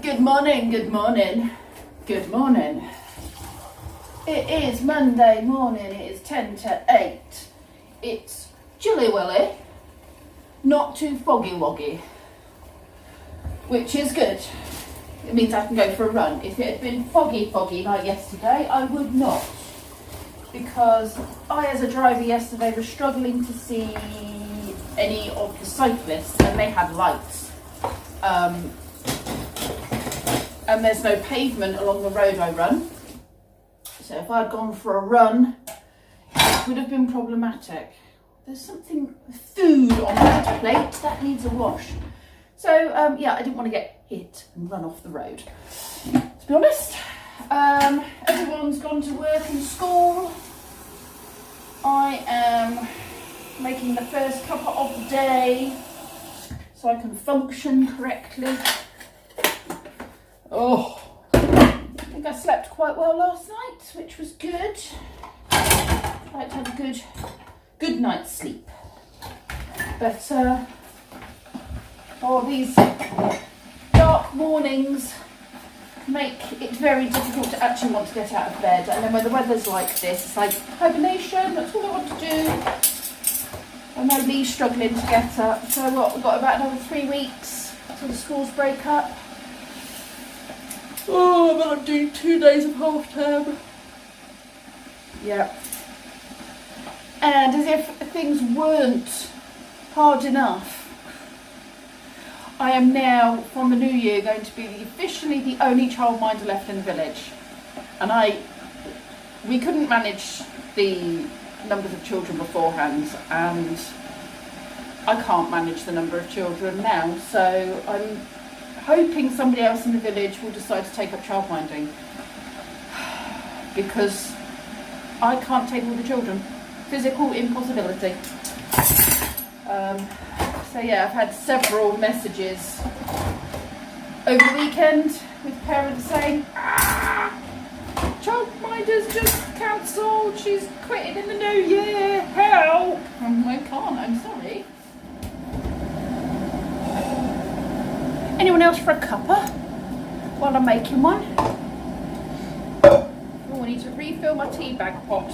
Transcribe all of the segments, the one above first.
Good morning, good morning, good morning. It is Monday morning, it is 10 to 8. It's chilly willy, not too foggy woggy, which is good. It means I can go for a run. If it had been foggy like yesterday, I would not. Because I, as a driver yesterday, was struggling to see any of the cyclists, and they had lights. And there's no pavement along the road I run. So if I'd gone for a run, it would have been problematic. There's something, food on that plate, that needs a wash. So yeah, I didn't want to get hit and run off the road. To be honest, everyone's gone to work and school. I am making the first cuppa of the day so I can function correctly. Oh, I think I slept quite well last night, which was good. I like to have a good night's sleep. But these dark mornings make it very difficult to actually want to get out of bed. And then when the weather's like this, it's like hibernation, that's all I want to do. I know Lee's struggling to get up. So what, we've got about another 3 weeks till the schools break up. Oh, but I'm doing 2 days of half term. Yeah. And as if things weren't hard enough, I am now, from the new year, going to be officially the only childminder left in the village. And we couldn't manage the numbers of children beforehand, and I can't manage the number of children now, so I'm hoping somebody else in the village will decide to take up childminding, because I can't take all the children. Physical impossibility. So yeah, I've had several messages over the weekend with parents saying, childminder's just cancelled, she's quitting in the new year, help! I can't, I'm sorry. Anyone else for a cuppa while I'm making one? Oh, I need to refill my tea bag pot.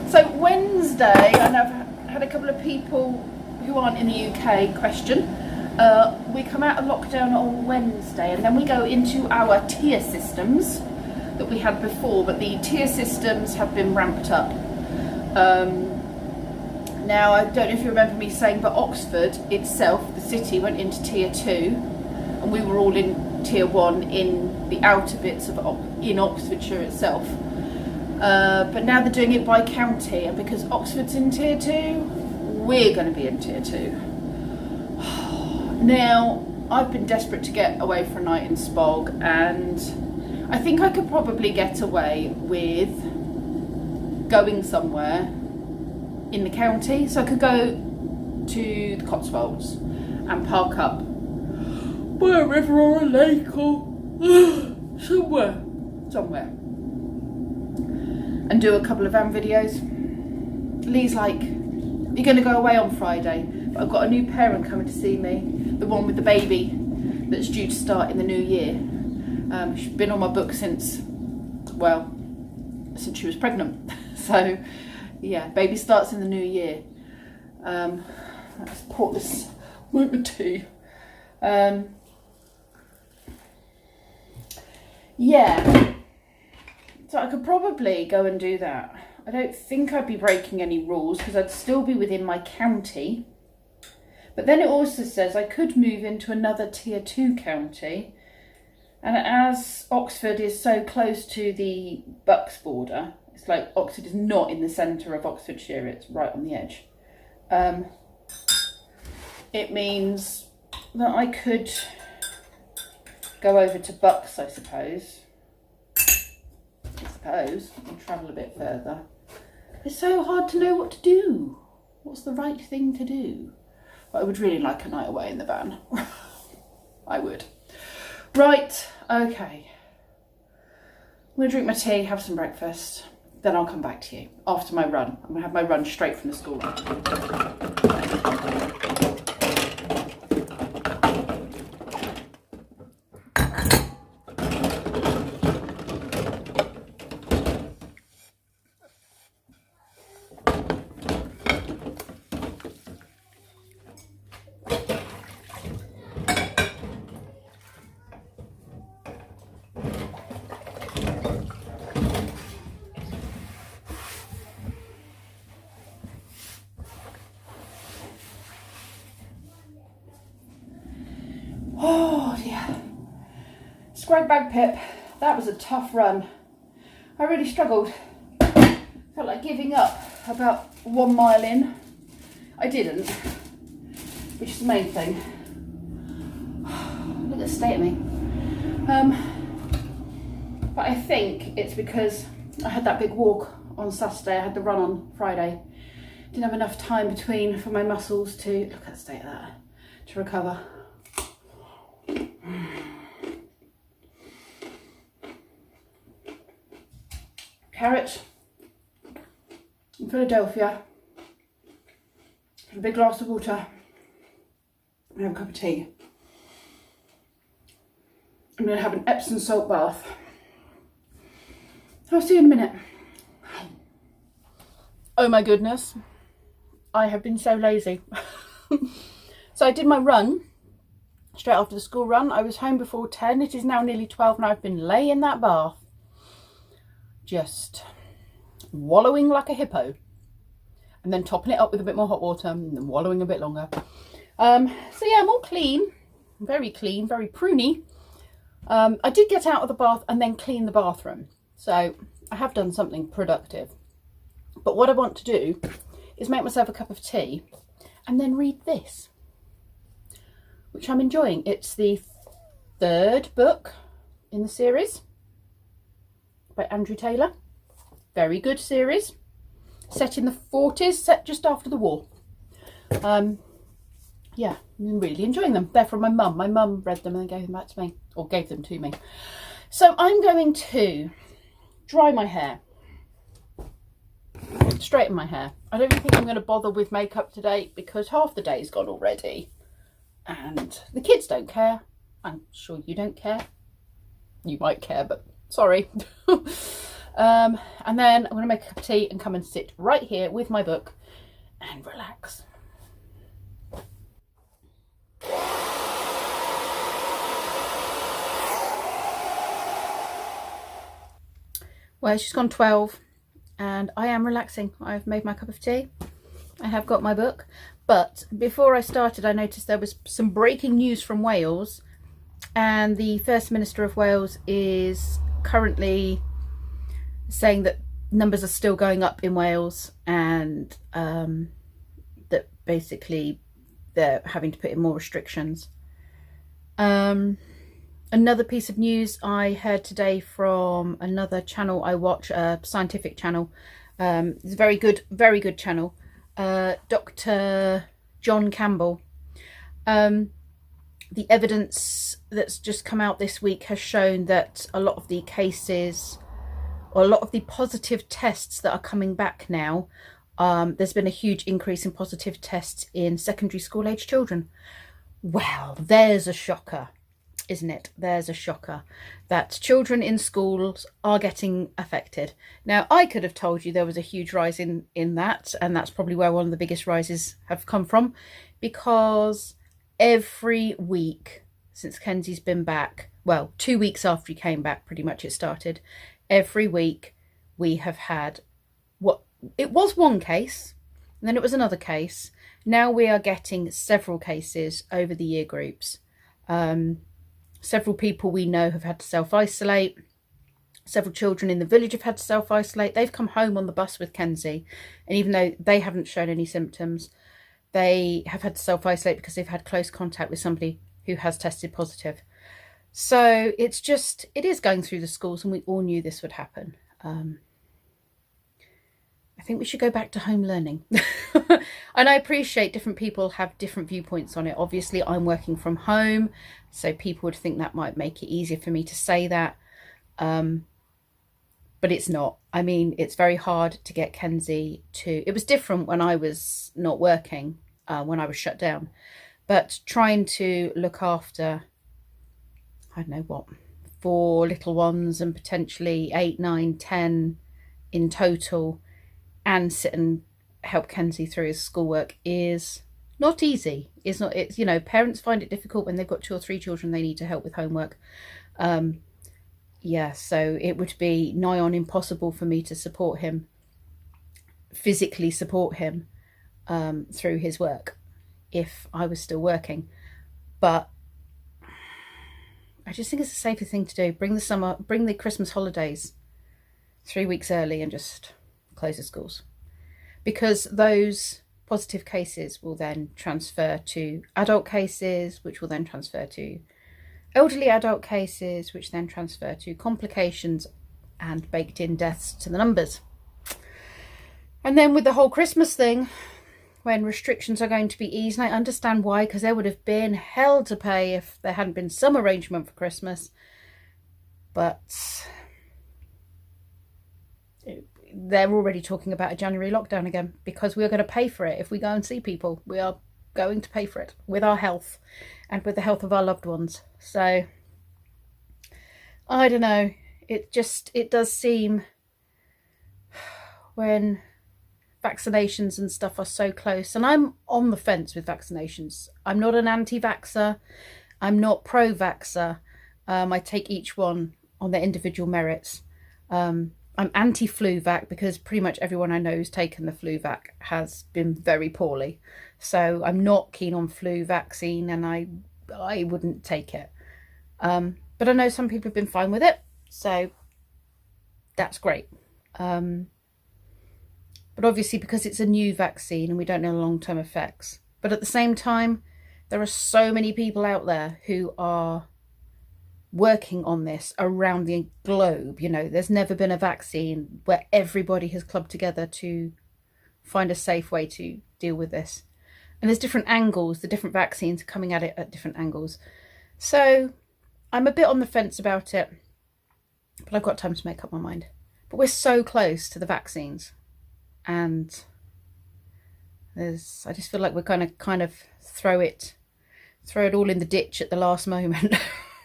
So Wednesday, and I've had a couple of people who aren't in the UK question. We come out of lockdown on Wednesday, and then we go into our tier systems that we had before, but the tier systems have been ramped up. Now, I don't know if you remember me saying, but Oxford itself, the city, went into tier 2, and we were all in tier 1 in the outer bits of in Oxfordshire itself. But now they're doing it by county, and because Oxford's in tier 2, we're going to be in tier 2. Now, I've been desperate to get away for a night in Spog, and I think I could probably get away with going somewhere in the county. So I could go to the Cotswolds and park up by a river or a lake or somewhere, and do a couple of van videos. Lee's like, you're going to go away on Friday, but I've got a new parent coming to see me, the one with the baby that's due to start in the new year. She's been on my book since she was pregnant. So yeah, baby starts in the new year. Let's pour this moment of tea. Yeah, so I could probably go and do that. I don't think I'd be breaking any rules because I'd still be within my county. But then it also says I could move into another tier 2 county. And as Oxford is so close to the Bucks border, it's like Oxford is not in the centre of Oxfordshire, it's right on the edge. It means that I could go over to Bucks, I suppose. And travel a bit further. It's so hard to know what to do. What's the right thing to do? But I would really like a night away in the van. I would. Right, okay. I'm going to drink my tea, have some breakfast, then I'll come back to you after my run. I'm going to have my run straight from the school run. Okay, Scrag Bag Pip, that was a tough run. I really struggled. Felt like giving up about 1 mile in. I didn't, which is the main thing. Look at the state of me. But I think it's because I had that big walk on Saturday, I had the run on Friday. Didn't have enough time between for my muscles to, look at the state of that, to recover. Carrot in Philadelphia, a big glass of water, and have a cup of tea. I'm going to have an Epsom salt bath. I'll see you in a minute. Oh my goodness, I have been so lazy. So I did my run straight after the school run. I was home before 10. It is now nearly 12 and I've been laying in that bath, just wallowing like a hippo, and then topping it up with a bit more hot water and then wallowing a bit longer. So yeah, I'm all clean, very pruny. I did get out of the bath and then clean the bathroom, so I have done something productive. But what I want to do is make myself a cup of tea and then read this, which I'm enjoying. It's the 3rd book in the series by Andrew Taylor. Very good series, set in the 40s, set just after the war. Yeah, I'm really enjoying them. They're from my mum. My mum read them and then gave them back to me, or gave them to me. So I'm going to dry my hair, straighten my hair. I don't think I'm going to bother with makeup today because half the day's gone already and the kids don't care. I'm sure you don't care. You might care, but sorry. And then I'm going to make a cup of tea and come and sit right here with my book and relax. Well, it's just gone 12 and I am relaxing. I've made my cup of tea. I have got my book. But before I started, I noticed there was some breaking news from Wales, and the First Minister of Wales is currently saying that numbers are still going up in Wales, and that basically they're having to put in more restrictions. Another piece of news I heard today from another channel I watch, a scientific channel. It's a very good channel. Dr. John Campbell. The evidence that's just come out this week has shown that a lot of the cases, or a lot of the positive tests that are coming back now, there's been a huge increase in positive tests in secondary school age children. Well, there's a shocker, isn't it? There's a shocker that children in schools are getting affected. Now, I could have told you there was a huge rise in that, and that's probably where one of the biggest rises have come from, because every week since Kenzie's been back, well, 2 weeks after he came back, pretty much it started, every week we have had, what it was one case, and then it was another case. Now we are getting several cases over the year groups. Several people we know have had to self-isolate. Several children in the village have had to self-isolate. They've come home on the bus with Kenzie, and even though they haven't shown any symptoms, they have had to self-isolate because they've had close contact with somebody who has tested positive. So it is going through the schools, and we all knew this would happen. I think we should go back to home learning. And I appreciate different people have different viewpoints on it. Obviously, I'm working from home, so people would think that might make it easier for me to say that. But it's not. I mean, it's very hard to get Kenzie to... It was different when I was not working, when I was shut down. But trying to look after, I don't know what, 4 little ones and potentially 8, 9, 10 in total, and sit and help Kenzie through his schoolwork is not easy. It's not, it's, you know, parents find it difficult when they've got 2 or 3 children they need to help with homework. Yeah, so it would be nigh on impossible for me to support him, physically support him through his work if I was still working. But just think it's the safest thing to do. Bring the Christmas holidays 3 weeks early and just close the schools. Because those positive cases will then transfer to adult cases, which will then transfer to elderly adult cases, which then transfer to complications and baked in deaths to the numbers. And then with the whole Christmas thing, when restrictions are going to be eased, and I understand why, because there would have been hell to pay if there hadn't been some arrangement for Christmas. But they're already talking about a January lockdown again, because we're going to pay for it. If we go and see people, we are going to pay for it with our health and with the health of our loved ones. So I don't know, it does seem, when vaccinations and stuff are so close, and I'm on the fence with vaccinations. I'm not an anti-vaxxer, I'm not pro-vaxxer. I take each one on their individual merits. I'm anti-flu vac because pretty much everyone I know who's taken the flu vac has been very poorly. So I'm not keen on flu vaccine, and I wouldn't take it. But I know some people have been fine with it, so that's great. But obviously, because it's a new vaccine and we don't know the long-term effects. But at the same time, there are so many people out there who are working on this around the globe. You know, there's never been a vaccine where everybody has clubbed together to find a safe way to deal with this. And there's different angles. The different vaccines are coming at it at different angles. So I'm a bit on the fence about it, but I've got time to make up my mind. But we're so close to the vaccines, and I just feel like we're going to kind of throw it all in the ditch at the last moment.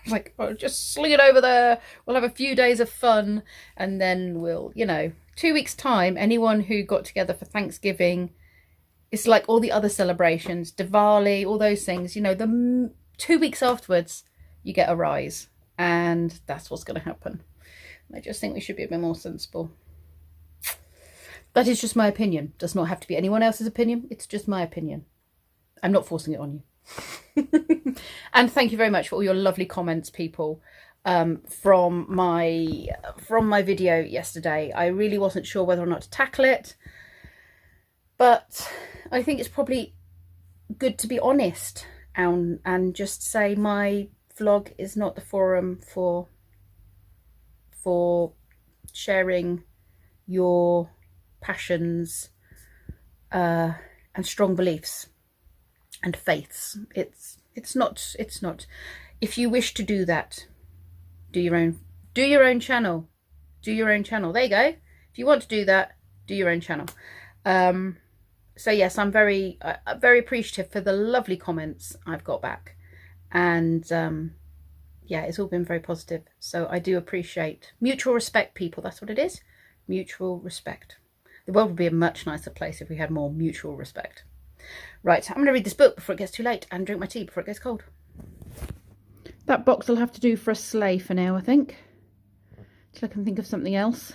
Like, oh, just sling it over there. We'll have a few days of fun, and then we'll, 2 weeks time, anyone who got together for Thanksgiving, it's like all the other celebrations, Diwali, all those things, the 2 weeks afterwards, you get a rise, and that's what's going to happen. I just think we should be a bit more sensible. That is just my opinion. Does not have to be anyone else's opinion. It's just my opinion. I'm not forcing it on you. And thank you very much for all your lovely comments, people, from my video yesterday. I really wasn't sure whether or not to tackle it, but I think it's probably good to be honest and just say my vlog is not the forum for sharing your passions and strong beliefs and faiths. It's not. If you wish to do that, do your own channel. There you go. If you want to do that, do your own channel. So yes, I'm very appreciative for the lovely comments I've got back, and yeah, it's all been very positive. So I do appreciate mutual respect, people. That's what it is. Mutual respect. The world would be a much nicer place if we had more mutual respect. Right, I'm going to read this book before it gets too late and drink my tea before it gets cold. That box will have to do for a sleigh for now, I think. Till I can think of something else.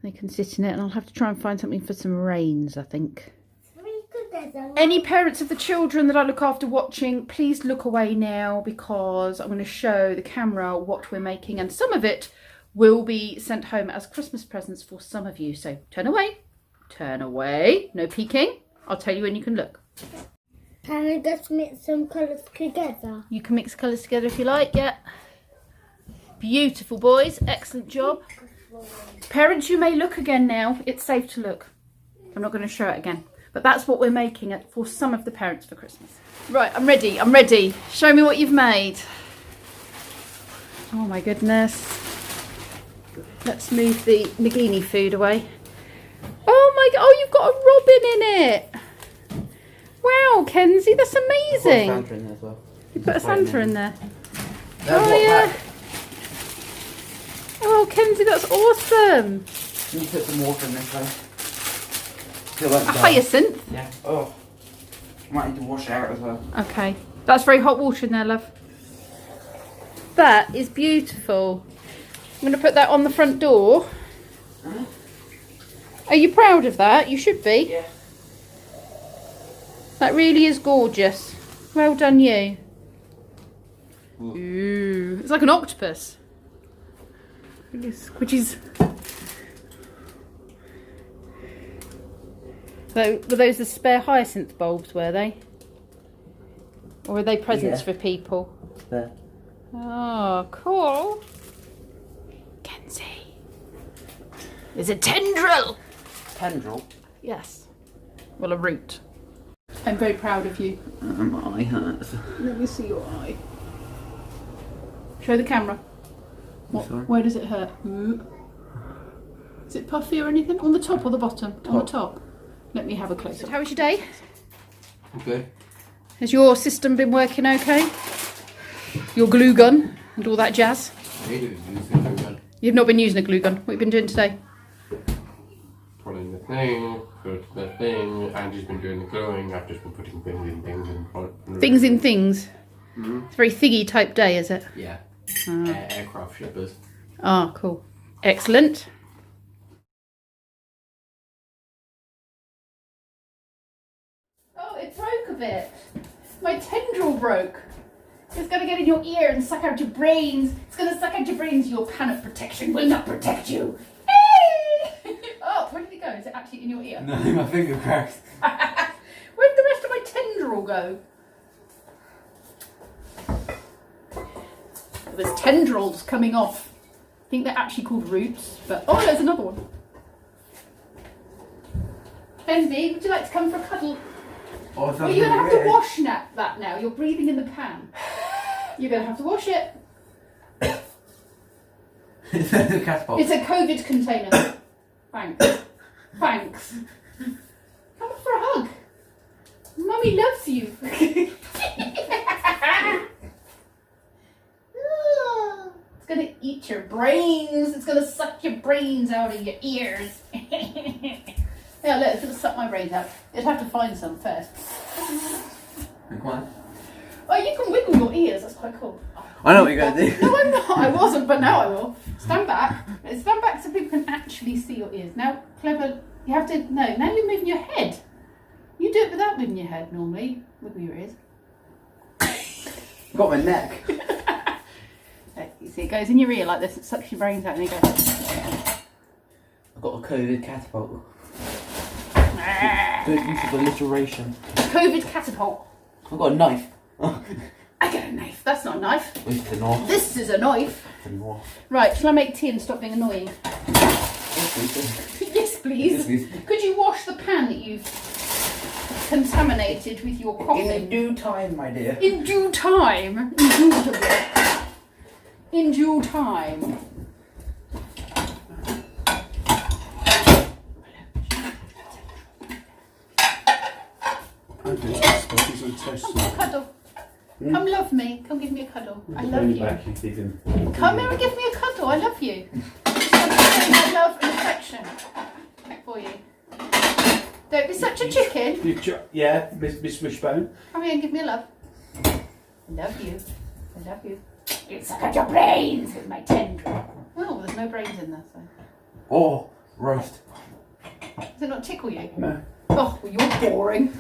They can sit in it, and I'll have to try and find something for some reins, I think. Any parents of the children that I look after watching, please look away now, because I'm going to show the camera what we're making, and some of it will be sent home as Christmas presents for some of you. So turn away. Turn away. No peeking. I'll tell you when you can look. Can I just mix some colours together? You can mix colours together if you like, yeah. Beautiful, boys. Excellent job. Parents, you may look again now. It's safe to look. I'm not going to show it again. But that's what we're making it for some of the parents for Christmas. Right, I'm ready. Show me what you've made. Oh my goodness. Let's move the Nagini food away. Oh my god, you've got a robin in it. Wow, Kenzie, that's amazing. I put a Santa in there as well. You put a Santa in there. Oh yeah. Oh, Kenzie, that's awesome. Can you put some water in this one? A hyacinth? Yeah. Oh. Might need to wash it out as well. Okay. That's very hot water in there, love. That is beautiful. I'm going to put that on the front door. Huh? Are you proud of that? You should be. Yeah. That really is gorgeous. Well done, you. Ooh, it's like an octopus. Which is... So, were those the spare hyacinth bulbs, were they? Or were they presents for people? There. Oh, cool. Kenzie. There's a tendril. Tendril? Yes. Well, a root. I'm very proud of you. My eye hurts. Let me see your eye. Show the camera. Where does it hurt? Is it puffy or anything? On the top or the bottom? Top. On the top. Let me have a close up. How was your day? Good. Has your system been working okay? Your glue gun and all that jazz? You've not been using a glue gun. What have you been doing today? Pulling the thing, put the thing. Angie's been doing the gluing. I've just been putting things in things and Things in things. It's a very thingy type day, is it? Yeah. Aircraft shippers. Ah, cool. Excellent. Oh, it broke a bit. My tendril broke. It's going to get in your ear and suck out your brains. It's going to suck out your brains. Your pan of protection will not protect you. Hey! Oh, where did it go? Is it actually in your ear? No, my finger cracked. Where did the rest of my tendril go? There's tendrils coming off. I think they're actually called roots, but oh, there's another one. Kenzie, would you like to come for a cuddle? Oh, Well, you're going to have to wash that now. You're breathing in the pan. You're going to have to wash it. It's a cat box. It's a COVID container. Thanks. Thanks. Come for a hug. Mummy loves you. It's going to eat your brains. It's going to suck your brains out of your ears. Yeah, look, it's going to suck my brains out. You'd have to find some first. Come on. Oh, you can wiggle your ears. That's quite cool. I know what you're going to do. No, I'm not. I wasn't, but now I will. Stand back. Stand back so people can actually see your ears. Now, Clever, you have to... No, now you're moving your head. You do it without moving your head normally. Wiggle your ears. Got my neck. You see, it goes in your ear like this. It sucks your brains out and it goes... I've got a COVID catapult. Don't use of alliteration. COVID catapult. I've got a knife. I get a knife. That's not a knife. This is a knife. This is a knife. It's a knife. Right, shall I make tea and stop being annoying? Yes, please. Yes, please. Could you wash the pan that you've contaminated with your coughing? In due time, my dear. In due time. Indubitably. In due time. Cuddle. Come love me. Come give me a cuddle. I love you. Come here and give me a cuddle. I love you. My love and affection for you. Don't be such a chicken. Yeah, Miss Wishbone. Come here and give me a love. I love you. I love you. You suck out your brains with my tendril. Oh, there's no brains in there, so. Oh, roast. Does it not tickle you? No. Oh, well, you're boring.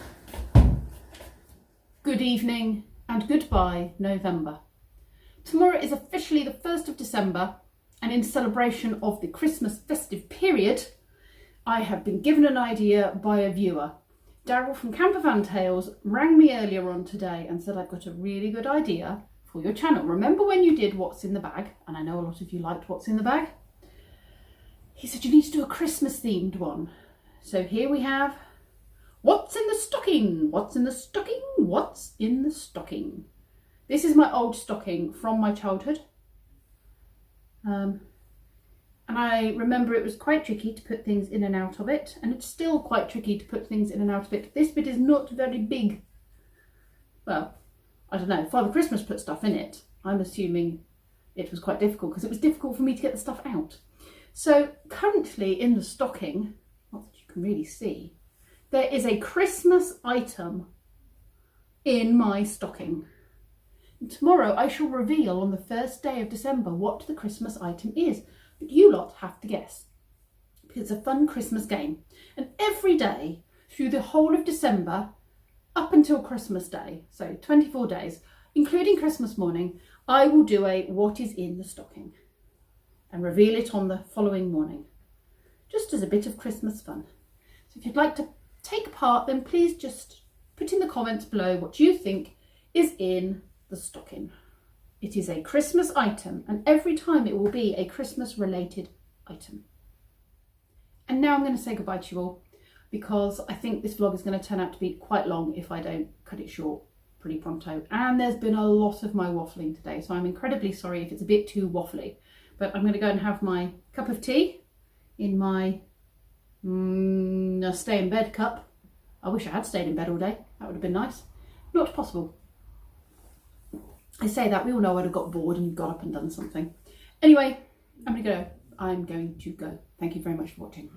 Good evening and goodbye, November. Tomorrow is officially the 1st of December, and in celebration of the Christmas festive period, I have been given an idea by a viewer. Daryl from Campervan Tales rang me earlier on today and said, I've got a really good idea for your channel. Remember when you did What's in the Bag? And I know a lot of you liked What's in the Bag. He said, you need to do a Christmas themed one. So here we have What's in the Stocking? What's in the Stocking? What's in the Stocking? This is my old stocking from my childhood. And I remember it was quite tricky to put things in and out of it, and it's still quite tricky to put things in and out of it. This bit is not very big. Well, I don't know. Father Christmas put stuff in it. I'm assuming it was quite difficult because it was difficult for me to get the stuff out. So currently in the stocking, not that you can really see, there is a Christmas item in my stocking. And tomorrow I shall reveal on the first day of December what the Christmas item is. But you lot have to guess. It's a fun Christmas game. And every day through the whole of December, up until Christmas Day, so 24 days, including Christmas morning, I will do a what is in the stocking and reveal it on the following morning, just as a bit of Christmas fun. So if you'd like to take part, then please just put in the comments below what you think is in the stocking. It is a Christmas item, and every time it will be a Christmas related item. And now I'm going to say goodbye to you all, because I think this vlog is going to turn out to be quite long if I don't cut it short pretty pronto. And there's been a lot of my waffling today, so I'm incredibly sorry if it's a bit too waffly. But I'm going to go and have my cup of tea in my stay in bed cup. I wish I had stayed in bed all day. That would have been nice. Not possible. I say that, we all know I'd have got bored and got up and done something. Anyway, I'm going to go. Thank you very much for watching.